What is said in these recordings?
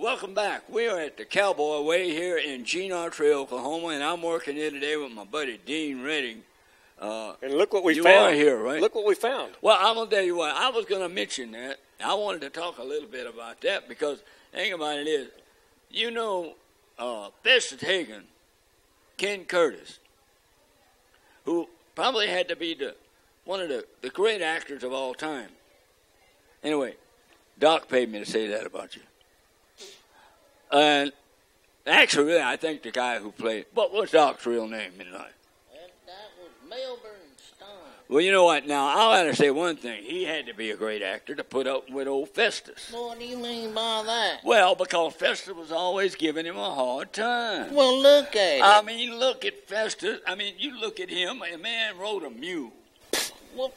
Welcome back. We are at the Cowboy Way here in Gene Autry, Oklahoma, and I'm working here today with my buddy Dean Redding. And look what we you found. are here, right? Look what we found. Well, I'm going to tell you what. I was going to mention that. I wanted to talk a little bit about that because the thing about it is, you know, Festus Hagen, Ken Curtis, who probably had to be one of the great actors of all time. Anyway, Doc paid me to say that about you. And actually, really, I think the guy who played, but what's Doc's real name in life? That was Melbourne Stone. Well, you know what? Now, I got to say one thing. He had to be a great actor to put up with old Festus. What do you mean by that? Well, because Festus was always giving him a hard time. Well, look at it. I mean, look at Festus. I mean, you look at him. A man rode a mule. Well,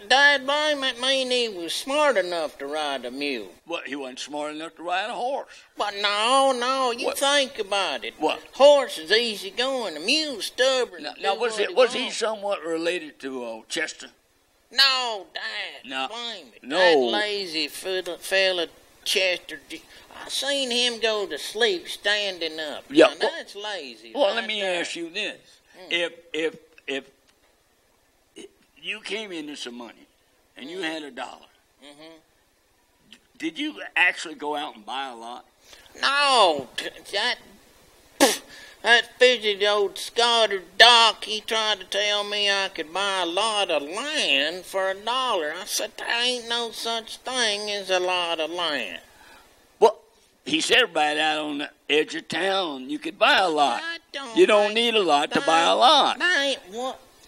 Dad blame it mean he was smart enough to ride a mule. Well, he wasn't smart enough to ride a horse. But no, you think about it. What? Horse is easy going. A mule's stubborn. Now was he somewhat related to Chester? No, Dad. No. Blame it. No. That lazy fella Chester. I seen him go to sleep standing up. Yeah. Now, that's lazy. Well, right let me there. ask you this: if you came into some money and you had $1, did you actually go out and buy a lot? No, that fidgety old Scottish Doc, he tried to tell me I could buy a lot of land for $1. I said, there ain't no such thing as a lot of land. Well, he said right out on the edge of town, you could buy a lot. You don't need a lot to buy a lot.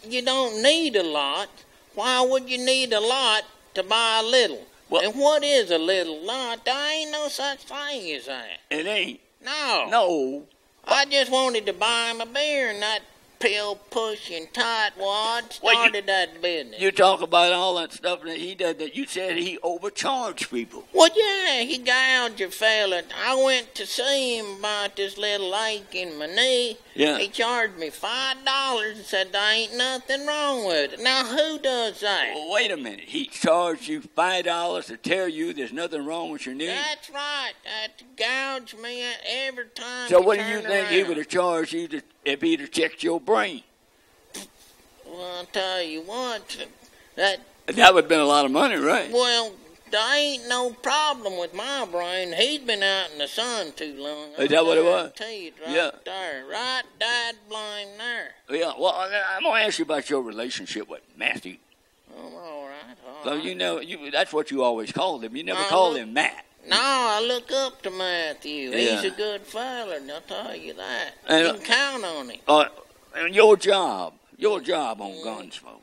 You don't need a lot. Why would you need a lot to buy a little? Well, and what is a little lot? There ain't no such thing as that. It ain't. No. No. I just wanted to buy him a beer, and that pill-pushing tightwad started that business. You talk about all that stuff that he did that you said he overcharged people. Well, yeah, he gouged a fella. I went to see him about this little ache in my knee. Yeah. He charged me $5 and said there ain't nothing wrong with it. Now, who does that? Well, wait a minute. He charged you $5 to tell you there's nothing wrong with your knee? That's right. That gouged me every time. So what do you think he would have charged you if he'd have checked your brain? Well, I'll tell you what, that would have been a lot of money, right? Well, there ain't no problem with my brain. He'd been out in the sun too long. Is that what it was? Right yeah. There. Right, Dad blame there. Yeah, well, I'm going to ask you about your relationship with Matthew. Oh, all right. So you know, that's what you always called him. You never called him Matt. No, I look up to Matthew. Yeah. He's a good fella, I'll tell you that. And, you can count on him. And your job on Gunsmoke.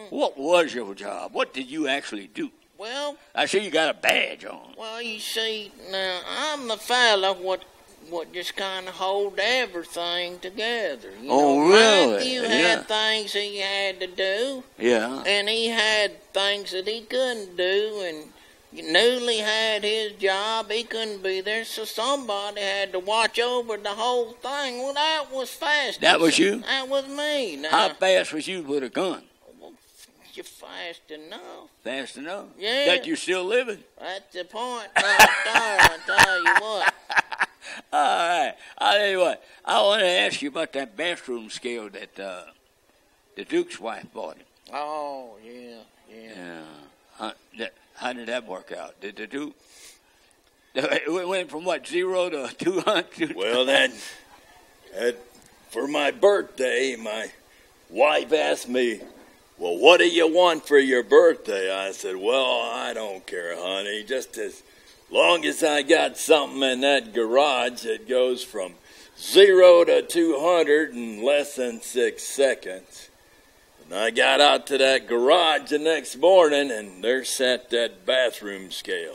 What was your job? What did you actually do? Well, I see you got a badge on. Well, you see, now, I'm the fella what just kind of hold everything together. You know, really? Matthew had things he had to do. Yeah. And he had things that he couldn't do, and Newley had his job. He couldn't be there, so somebody had to watch over the whole thing. Well, that was fast. That was you? That was me. Now, how fast was you with a gun? Well, you're fast enough. Fast enough? Yeah. That you're still living? That's the point right there, I tell you what. All right. I'll tell you what. I want to ask you about that bathroom scale that the Duke's wife bought him. Oh, yeah. How did that work out? Did the Duke... It went from, 0 to 200? Well, that for my birthday, my wife asked me, well, what do you want for your birthday? I said, well, I don't care, honey. Just as long as I got something in that garage that goes from 0 to 200 in less than 6 seconds, And I got out to that garage the next morning, and there sat that bathroom scale.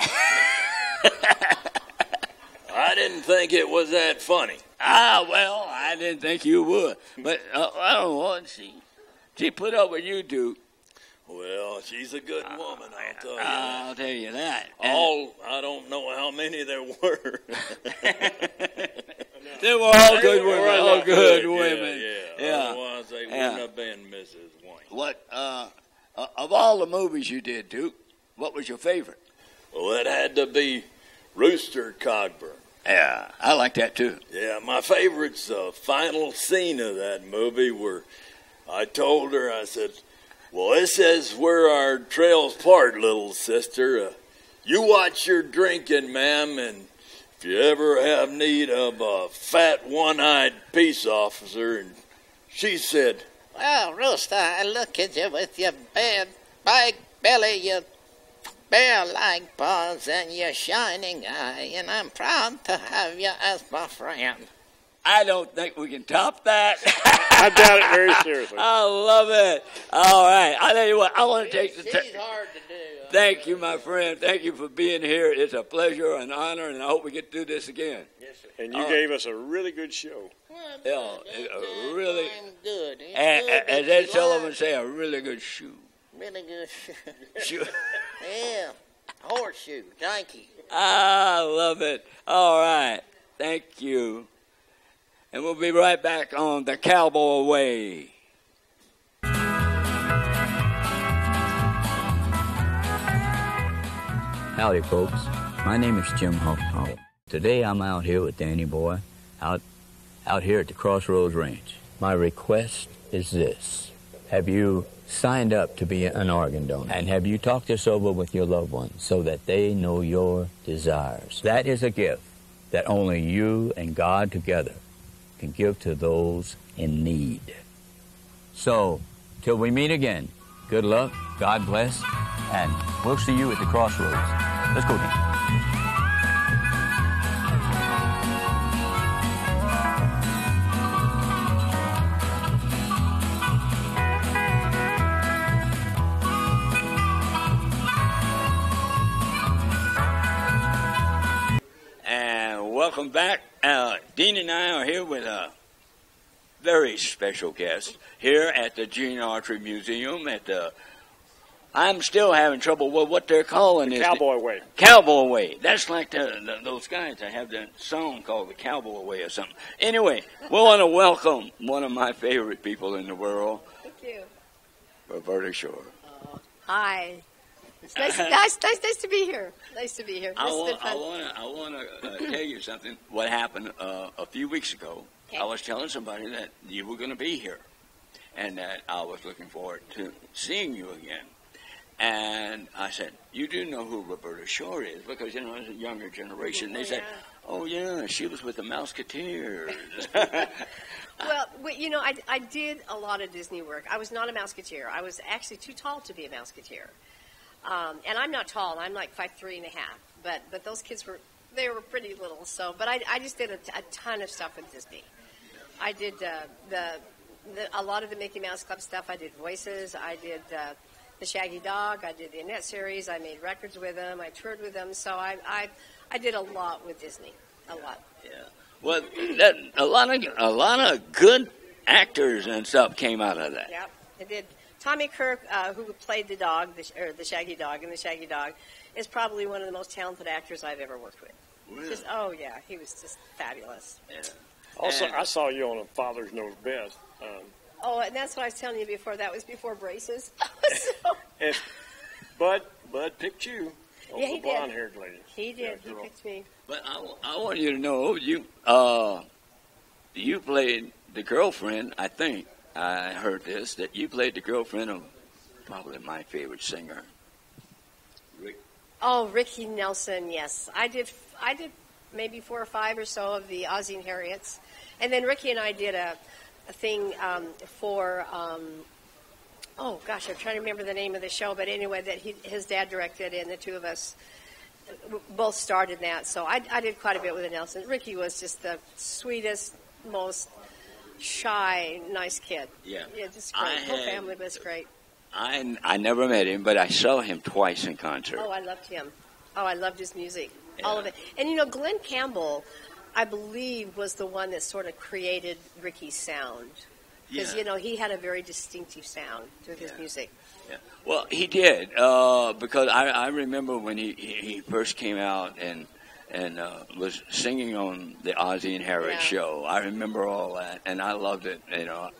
I didn't think it was that funny. Well, I didn't think you would. But I don't know. She put up with you, Duke. Well, she's a good woman, I'll tell you that. I'll tell you that. I don't know how many there were. They were all good women. All good women. Yeah. Otherwise, they wouldn't have been Mrs. Wayne. What, of all the movies you did, Duke, what was your favorite? Well, it had to be Rooster Cogburn. Yeah, I like that too. Yeah, my favorite's the final scene of that movie where I told her, I said, well, this is where our trails part, little sister. You watch your drinking, ma'am, and if you ever have need of a fat, one-eyed peace officer. And she said, Well, Rooster, I look at you with your big belly, your bear-like paws, and your shining eye, and I'm proud to have you as my friend. I don't think we can top that. I doubt it very seriously. I love it. All right. I'll tell you what, I want to take the She's hard to do. Thank you, my friend. Thank you for being here. It's a pleasure, an honor, and I hope we get to do this again. Yes, sir. And you gave us a really good show. Well, Really, good. as Ed Sullivan say, a really good shoe. Really good. Shoe. Yeah. Horseshoe. Thank you. I love it. All right. Thank you. And we'll be right back on the Cowboy Way. Howdy, folks. My name is Jim Hoffpauir. Today I'm out here with Danny Boy, out here at the Crossroads Ranch. My request is this. Have you signed up to be an organ donor? And have you talked this over with your loved ones so that they know your desires? That is a gift that only you and God together can give to those in need. So, till we meet again, good luck, God bless, and we'll see you at the Crossroads. Let's go, Dan. And welcome back. Dean and I are here with a very special guest here at the Gene Autry Museum at the... I'm still having trouble with what they're calling The this. Cowboy Way. Cowboy Way. That's like those guys that have that song called the Cowboy Way or something. Anyway, we want to welcome one of my favorite people in the world. Thank you. Roberta Shore. Hi. It's nice to be here. Nice to be here. I want to tell you something. What happened a few weeks ago, Okay. I was telling somebody that you were going to be here and that I was looking forward to seeing you again. And I said, you do know who Roberta Shore is because, you know, as a younger generation, they said, oh, yeah, she was with the Mouseketeers. Well, you know, I did a lot of Disney work. I was not a Mouseketeer. I was actually too tall to be a Mouseketeer. And I'm not tall. I'm like 5'3.5". But those kids were pretty little. So, but I just did a ton of stuff with Disney. I did a lot of the Mickey Mouse Club stuff. I did voices. I did the Shaggy Dog. I did the Annette series. I made records with them. I toured with them. So I did a lot with Disney. A lot. Yeah. Well, a lot of good actors and stuff came out of that. Yep. I did. Tommy Kirk, who played the dog, the Shaggy Dog, in the Shaggy Dog, is probably one of the most talented actors I've ever worked with. Really? Yeah, he was just fabulous. Yeah. Also, I saw you on a Father's Knows Best. And that's what I was telling you before. That was before braces. And Bud picked you. Yeah, he the blonde-haired lady. He did. Yeah, He picked me. But I want you to know, you played the girlfriend, I think. I heard this, that you played the girlfriend of probably my favorite singer, Rick. Oh, Ricky Nelson, yes. I did maybe 4 or 5 or so of the Ozzie and Harriets. And then Ricky and I did a thing for, oh gosh, I'm trying to remember the name of the show, but anyway, that his dad directed, and the two of us both starred in that. So I did quite a bit with the Nelson. Ricky was just the sweetest, most shy, nice kid. Yeah. Yeah, just great. Whole family was great. I never met him, but I saw him twice in concert. Oh, I loved him. Oh, I loved his music. Yeah. All of it. And, Glenn Campbell, I believe, was the one that sort of created Ricky's sound. Because, he had a very distinctive sound with his music. Yeah. Well, he did, because I remember when he first came out and was singing on the Ozzie and Harriet show. I remember all that, and I loved it.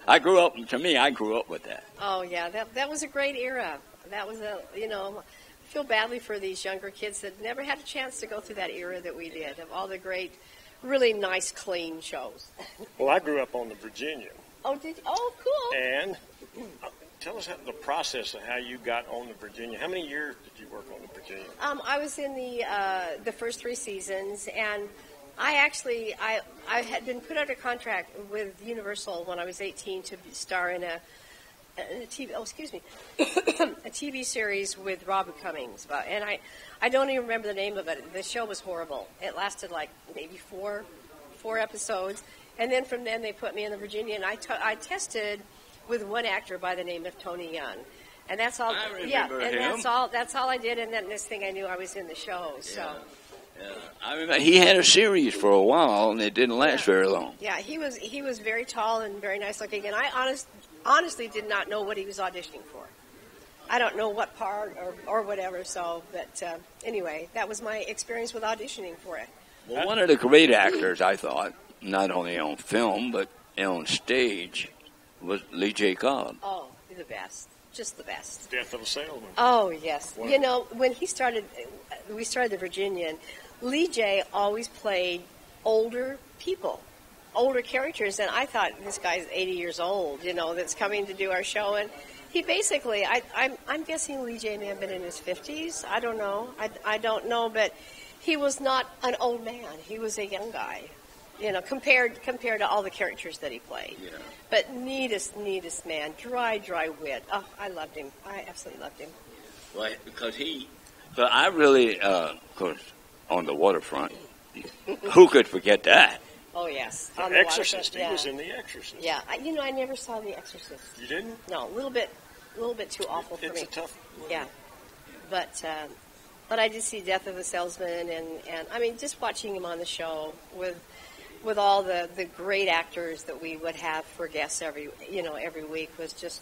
I grew up with that. Oh, yeah, that was a great era. That was I feel badly for these younger kids that never had a chance to go through that era that we did, of all the great, really nice, clean shows. Well, I grew up on the Virginia. Oh, did you? Oh, cool. And tell us the process of how you got on the Virginia. How many years did you work on the Virginia? I was in the first 3 seasons, and I had been put under contract with Universal when I was 18 to star in a TV. Oh, excuse me, a TV series with Robert Cummings. And I don't even remember the name of it. The show was horrible. It lasted like maybe four episodes, and then from then they put me in the Virginia, and I tested with one actor by the name of Tony Young. And that's all. I remember him. That's all I did. And then next thing I knew, I was in the show. So. Yeah. I remember he had a series for a while, and it didn't last very long. Yeah, he was very tall and very nice looking, and I honestly did not know what he was auditioning for. I don't know what part or whatever. So, but anyway, that was my experience with auditioning for it. Well, one of the great actors, I thought, not only on film but on stage, was Lee J. Cobb. Oh, the best. Just the best. Death of a Salesman. Oh, yes. When we started the Virginian, Lee J. always played older people, older characters, and I thought, this guy's 80 years old, that's coming to do our show, and he basically, I'm guessing Lee J. may have been in his 50s. I don't know. I don't know, but he was not an old man. He was a young guy. Compared to all the characters that he played. Yeah. But neatest man, dry wit. Oh, I loved him. I absolutely loved him. Well, but I really, of course, on the waterfront, who could forget that? Oh, yes. The Exorcist. He was in The Exorcist. Yeah. I never saw The Exorcist. You didn't? No, a little bit too awful for me. It's a tough movie. Yeah. But I did see Death of a Salesman, and I mean, just watching him on the show with all the great actors that we would have for guests every week was just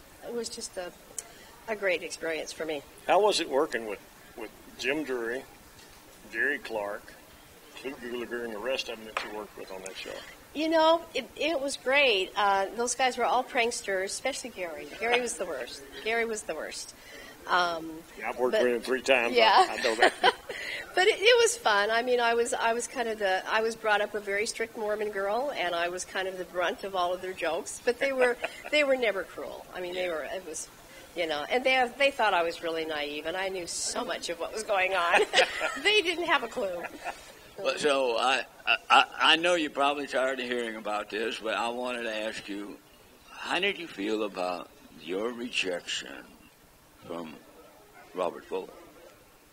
a great experience for me. How was it working with Jim Drury, Gary Clark, Luke Gulager, and the rest of them that you worked with on that show? It was great. Those guys were all pranksters, especially Gary. Gary was the worst. I've worked with him 3 times. Yeah. I know that. But it was fun. I mean, I was kind of I was brought up a very strict Mormon girl, and I was kind of the brunt of all of their jokes. But they were never cruel. I mean, and they thought I was really naive, and I knew so much of what was going on. They didn't have a clue. Well, so I know you're probably tired of hearing about this, but I wanted to ask you, how did you feel about your rejection from Robert Fuller?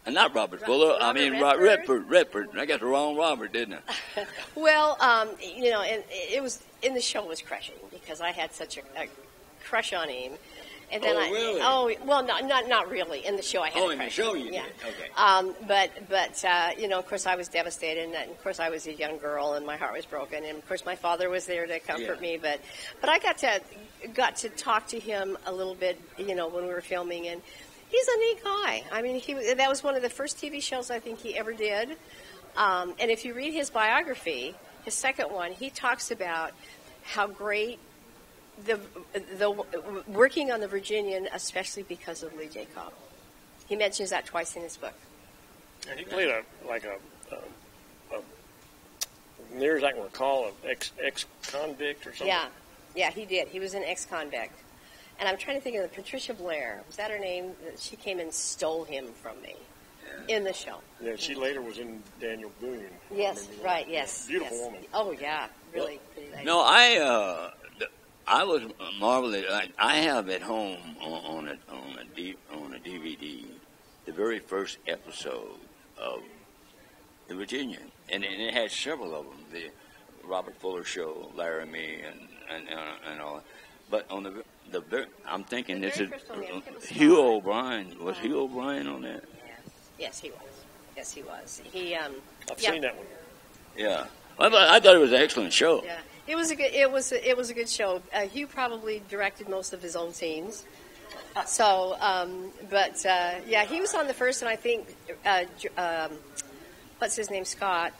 And not Robert Fuller, I mean Redford. I got the wrong Robert, didn't I? Well, and it was, in the show was crushing because I had such a crush on him. And then really? Not really. In the show, I had a crush. In the show you did. Okay. But of course, I was devastated, and of course, I was a young girl, and my heart was broken. And of course, my father was there to comfort me. But I got to talk to him a little bit, when we were filming, and he's a neat guy. I mean, that was one of the first TV shows I think he ever did. And if you read his biography, his second one, he talks about how great the working on the Virginian, especially because of Lee J. Cobb. He mentions that twice in his book. And he played a near as I can recall, an ex-convict or something. Yeah, he did. He was an ex-convict. And I'm trying to think of Patricia Blair. Was that her name? She came and stole him from me in the show. Yeah, she later was in Daniel Boone. Yes, right, yes. Beautiful woman. Oh, yeah, really pretty lady. No, I was marveling. I have at home on a DVD the very first episode of The Virginian, and it had several of them. The Robert Fuller Show, Laramie, and and all. But on I'm thinking The this very is first one, yeah, it was Hugh Scott. O'Brien. Was Hugh O'Brien on that? Yes, he was. Yes, he was. He I've yeah. seen that one. Yeah. I thought it was an excellent show. Yeah, it was a good show. Hugh probably directed most of his own scenes. So, yeah, he was on the first, and I think what's his name, Scott.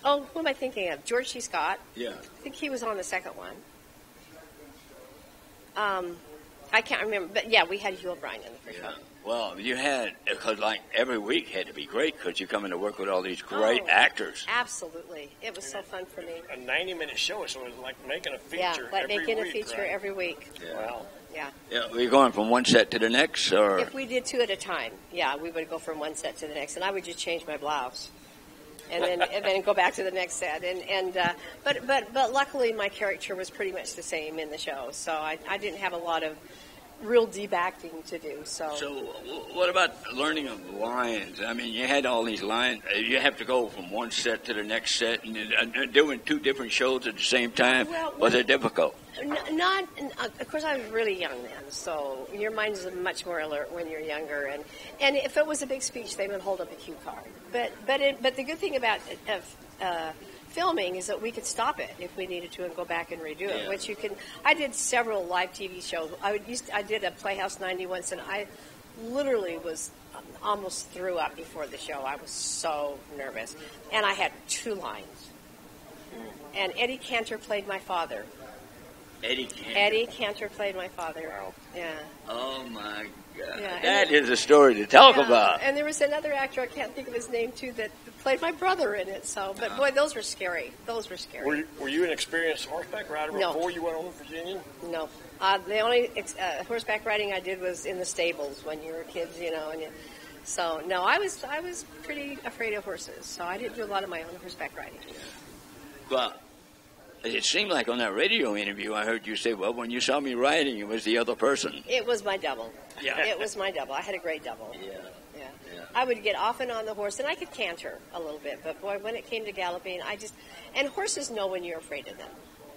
Who am I thinking of? George C. Scott. Yeah. I think he was on the second one. I can't remember, but yeah, we had Hugh O'Brien in the first one. Well, you had, because like every week had to be great because you come in to work with all these great actors. Absolutely. It was so fun for me. A 90-minute show, so it was like making a feature Yeah, like every making week, a feature right? every week. Yeah. Wow. Yeah. Yeah, were you going from one set to the next, or? If we did two at a time, yeah, we would go from one set to the next, and I would just change my blouse, and then go back to the next set. But luckily my character was pretty much the same in the show, so I didn't have a lot of real deep acting to do. So What about learning of lines? I mean, you had all these lines. You have to go from one set to the next set, and doing two different shows at the same time. Was it difficult? Not, of course, I was really young then, so your mind is much more alert when you're younger. And if it was a big speech, they would hold up a cue card. But the good thing about filming is that we could stop it if we needed to and go back and redo it. Which you can. I did several live TV shows. I did a Playhouse 90 once, and I literally was almost threw up before the show. I was so nervous, and I had 2 lines. And Eddie Cantor played my father. Eddie Cantor played my father. Wow. Yeah. Oh my God! Yeah, That is a story to talk Yeah, about. And there was another actor, I can't think of his name too, that played my brother in it. So, but boy, those were scary. Those were scary. Were you an experienced horseback rider No. before you went on to Virginia? No, the only horseback riding I did was in the stables when you were kids, so no, I was pretty afraid of horses, so I didn't do a lot of my own horseback riding. Well, it seemed like on that radio interview, I heard you say, "Well, when you saw me riding, it was the other person." It was my double. Yeah. It was my double. I had a great double. Yeah. I would get off and on the horse, and I could canter a little bit, but boy, when it came to galloping, and horses know when you're afraid of them.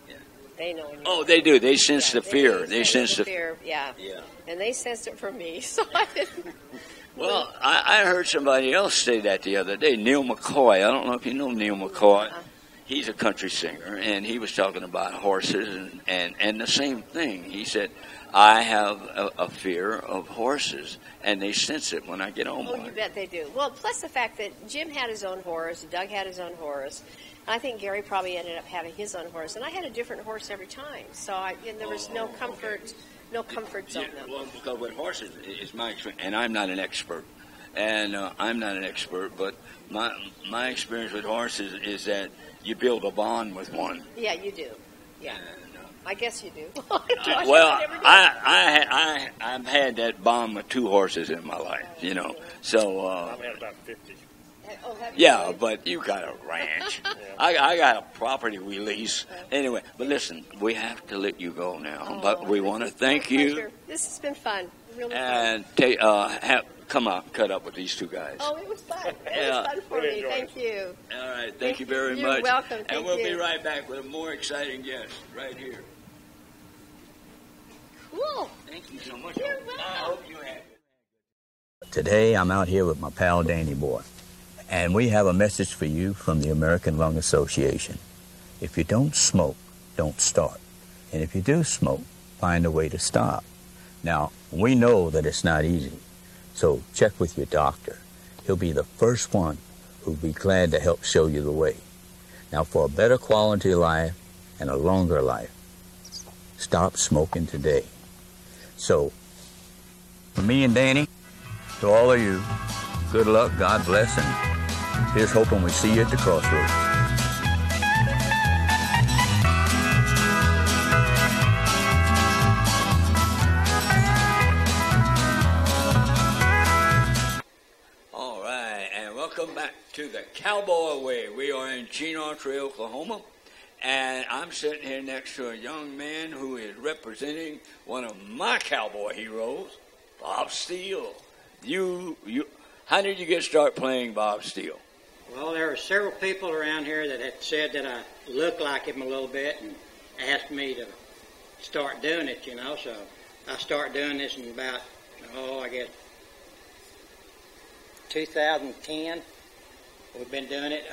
Yeah. They know when you're Oh, they do. They sense the fear. They sense the fear. Yeah. Yeah. And they sensed it from me, so I didn't. Well, I heard somebody else say that the other day, Neil McCoy. I don't know if you know Neil McCoy. He's a country singer, and he was talking about horses, and the same thing. He said, I have a fear of horses, and they sense it when I get on Oh, one. you bet they do. Well, plus the fact that Jim had his own horse, Doug had his own horse, and I think Gary probably ended up having his own horse, and I had a different horse every time. So there was no comfort zone. Yeah, well, because with horses, it's my experience, and I'm not an expert. But my experience with horses is that you build a bond with one. Yeah, you do. Yeah. I guess you do. I've had that bond with 2 horses in my life, So, I've had about 50. Oh, have you yeah, really? but you got a ranch. I got a property release. Anyway, but listen, we have to let you go now. But we want to thank you. Pleasure. This has been fun. Really And come out, cut up with these 2 guys. fun. Oh, it was fun. It Yeah. was fun for Really me. enjoyed Thank you. All right, thank you very much. You're welcome. And Thank we'll you. be right back with a more exciting guest right here. Cool. Thank you so much. You're I welcome. hope you have it. Today, I'm out here with my pal Danny Boy, and we have a message for you from the American Lung Association. If you don't smoke, don't start. And if you do smoke, find a way to stop. Now, we know that it's not easy, so check with your doctor. He'll be the first one who'll be glad to help show you the way. Now, for a better quality life and a longer life, stop smoking today. So, for me and Danny, to all of you, good luck, God bless, and here's hoping we see you at the crossroads. All right, and welcome back to the Cowboy Way. We are in Gene Autry, Oklahoma, and I'm sitting here next to a young man who is representing one of my cowboy heroes, Bob Steele. How did you get started playing Bob Steele? Well, there were several people around here that had said that I looked like him a little bit, and asked me to start doing it, you know. So I started doing this in about, I guess, 2010. We've been doing it.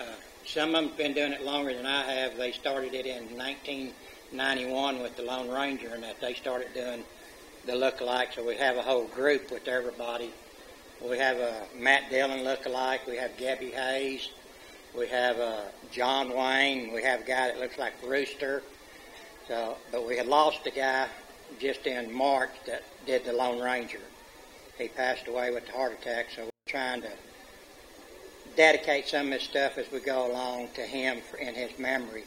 Some of them have been doing it longer than I have. They started it in 1991 with the Lone Ranger, and that they started doing the look-alike. So we have a whole group with everybody. We have a Matt Dillon look-alike. We have Gabby Hayes. We have John Wayne. We have a guy that looks like Rooster. So, but we had lost a guy just in March that did the Lone Ranger. He passed away with a heart attack, so we're trying to dedicate some of this stuff as we go along to him in his memory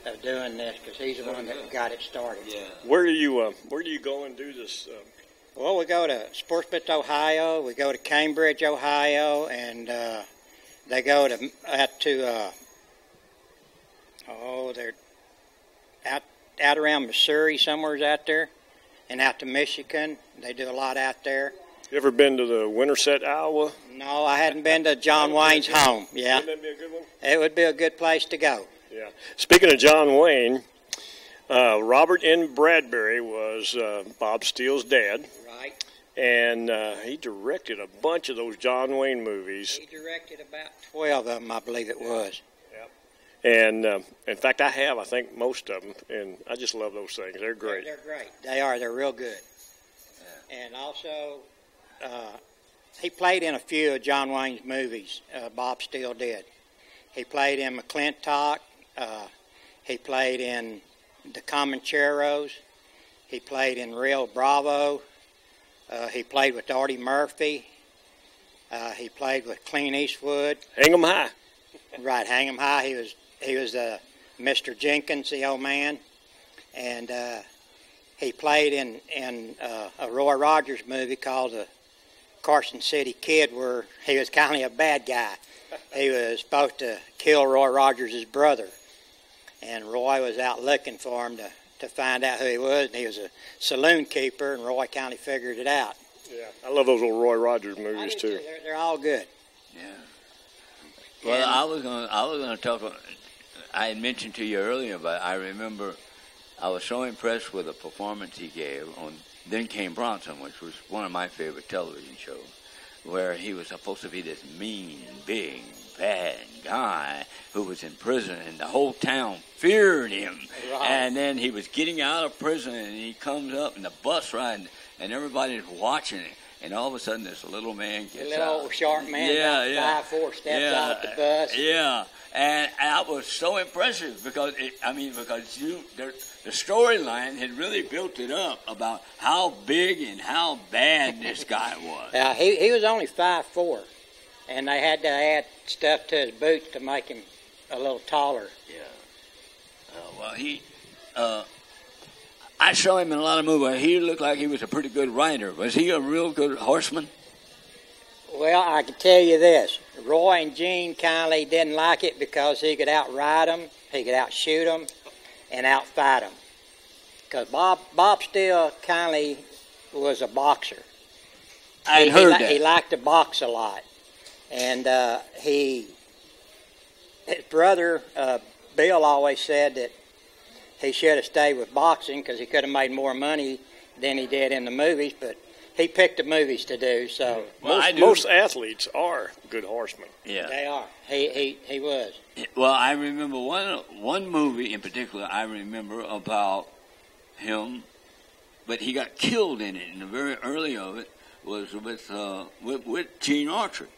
of doing this, because he's the one that got it started. Yeah. Where do you go and do this? Well, we go to Sportsmith, Ohio. We go to Cambridge, Ohio, and they go to they're out around Missouri, somewhere's out there, and out to Michigan. They do a lot out there. You ever been to the Winterset, Iowa? No, I hadn't been to John Wayne's home. Yeah. Wouldn't that be a good one? It would be a good place to go. Yeah. Speaking of John Wayne, Robert N. Bradbury was Bob Steele's dad. Right. And he directed a bunch of those John Wayne movies. He directed about 12 of them, I believe it was. Yep. And, in fact, I think, most of them. And I just love those things. They're great. They're great. They are. They're real good. Yeah. And also, he played in a few of John Wayne's movies. Bob Steele did. He played in McClintock. He played in The Comancheros. He played in Rio Bravo. He played with Artie Murphy. He played with Clint Eastwood. Hang 'em high. Right, Hang 'em high. He was Mr. Jenkins, the old man, and he played in a Roy Rogers movie called The Carson City Kid, where he was kind of a bad guy. He was supposed to kill Roy Rogers' brother, and Roy was out looking for him to find out who he was, and he was a saloon keeper, and Roy kind of figured it out. Yeah, I love those old Roy Rogers movies too. They're all good. Yeah. Well, I was gonna talk. I had mentioned to you earlier, but I remember I was so impressed with the performance he gave on Then Came Bronson, which was one of my favorite television shows, where he was supposed to be this mean, big, bad guy who was in prison, and the whole town feared him. Right. And then he was getting out of prison, and he comes up in the bus ride, and everybody's watching it. And all of a sudden, this little man gets out. A little old short man, about 5'4", steps off the bus. Yeah, and that was so impressive because the storyline had really built it up about how big and how bad this guy was. Yeah, he was only 5'4", and they had to add stuff to his boots to make him a little taller. Yeah. I saw him in a lot of movies. He looked like he was a pretty good rider. Was he a real good horseman? Well, I can tell you this. Roy and Gene kindly didn't like it because he could outride them, he could outshoot them, and outfight them. Because Bob Steele kindly was a boxer. I heard that. He liked to box a lot. And his brother, Bill, always said that he should have stayed with boxing because he could have made more money than he did in the movies, but he picked the movies to do. So most athletes are good horsemen. Yeah, they are. He was. Well, I remember one movie in particular. I remember about him, but he got killed in it. And the very early of it was with Gene Autry,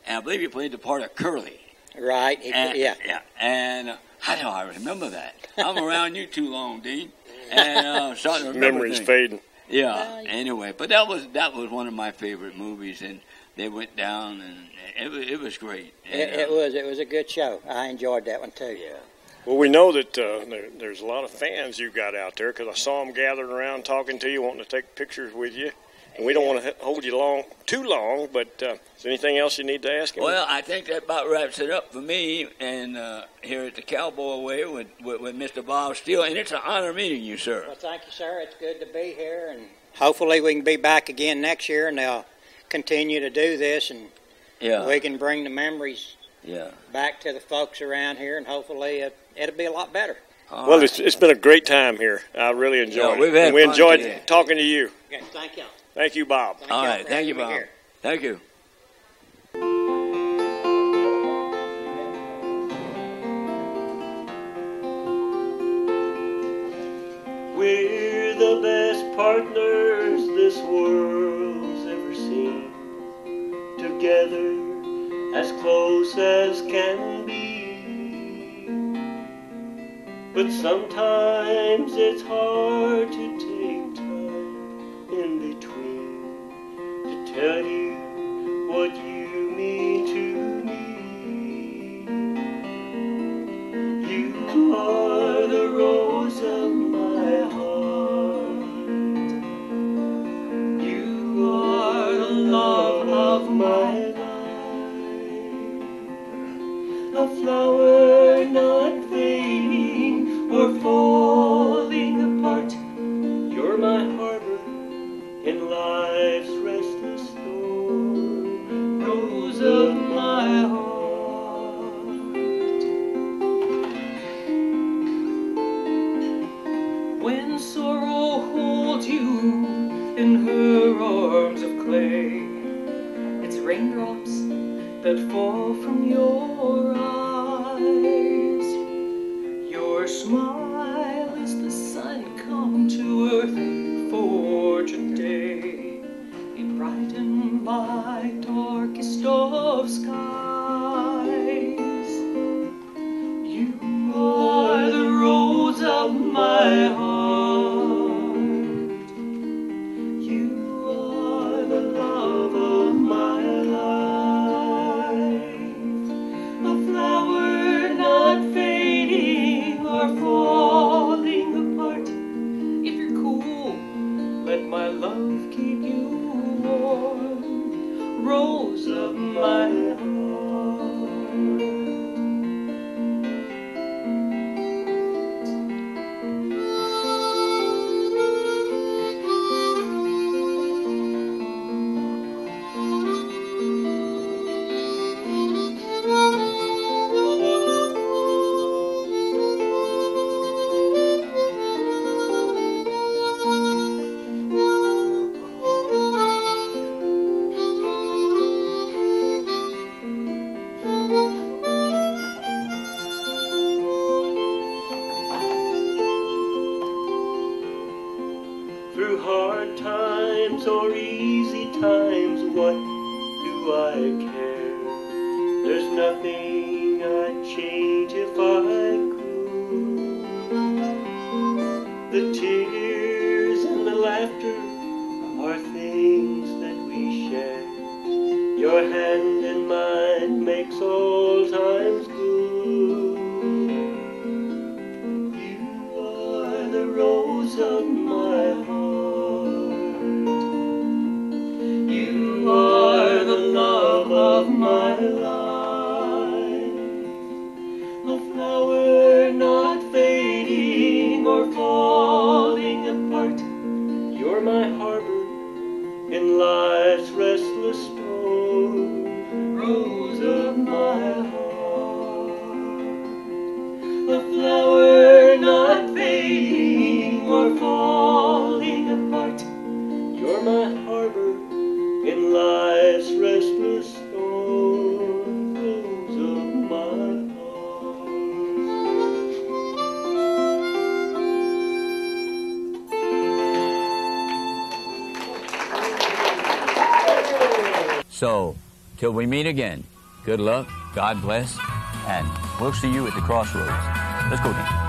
and I believe he played the part of Curly. Right. Yeah. And how do I remember that? I'm around you too long, Dean. And starting to remember memories things. fading. Yeah. Anyway, but that was one of my favorite movies, and they went down, and it was great. It was a good show. I enjoyed that one too. Yeah. Well, we know that there's a lot of fans you got out there because I saw them gathered around talking to you, wanting to take pictures with you. And we don't want to hold you too long, but is there anything else you need to ask him? Well, I think that about wraps it up for me and here at the Cowboy Way with Mr. Bob Steele. And it's an honor meeting you, sir. Well, thank you, sir. It's good to be here. And hopefully we can be back again next year, and they'll continue to do this. And we can bring the memories back to the folks around here, and hopefully it'll be a lot better. Well, it's been a great time here. I really enjoyed we've it. had And we fun enjoyed today. talking to you. Okay, thank you. Thank you, Bob. All y'all right, for thank you, having me Bob. here. Thank you. We're the best partners this world's ever seen. Together, as close as can be. But sometimes it's hard to take time in between to tell you what you mean to me. You are the rose of my heart. You are the love of my life. A flower not fading or falling apart. You're my harbor in life's restless storm. Rose of my heart. When sorrow holds you in her arms of clay, it's raindrops that fall from your eyes. Your smile is the sun come to earth for today. It brightened my darkest of skies. You are the rose of my heart. You are the love of my life. A flower not fading or falling apart. If you're cool, let my love keep you warm. Rose of my heart. Through hard times or easy times, what do I care? There's nothing I'd change if I could. The tears and the laughter are things that we share. Your hand in mine makes all times good. You are the rose of my heart. You are the love of my life. A flower not fading or falling apart. You're my harbor in life's restless storm. Rose of my heart. A flower not fading or falling apart. You're my harbor in life's restless storm. Rose of my heart. So, till we meet again, good luck, God bless, and we'll see you at the crossroads. Let's go, Dean.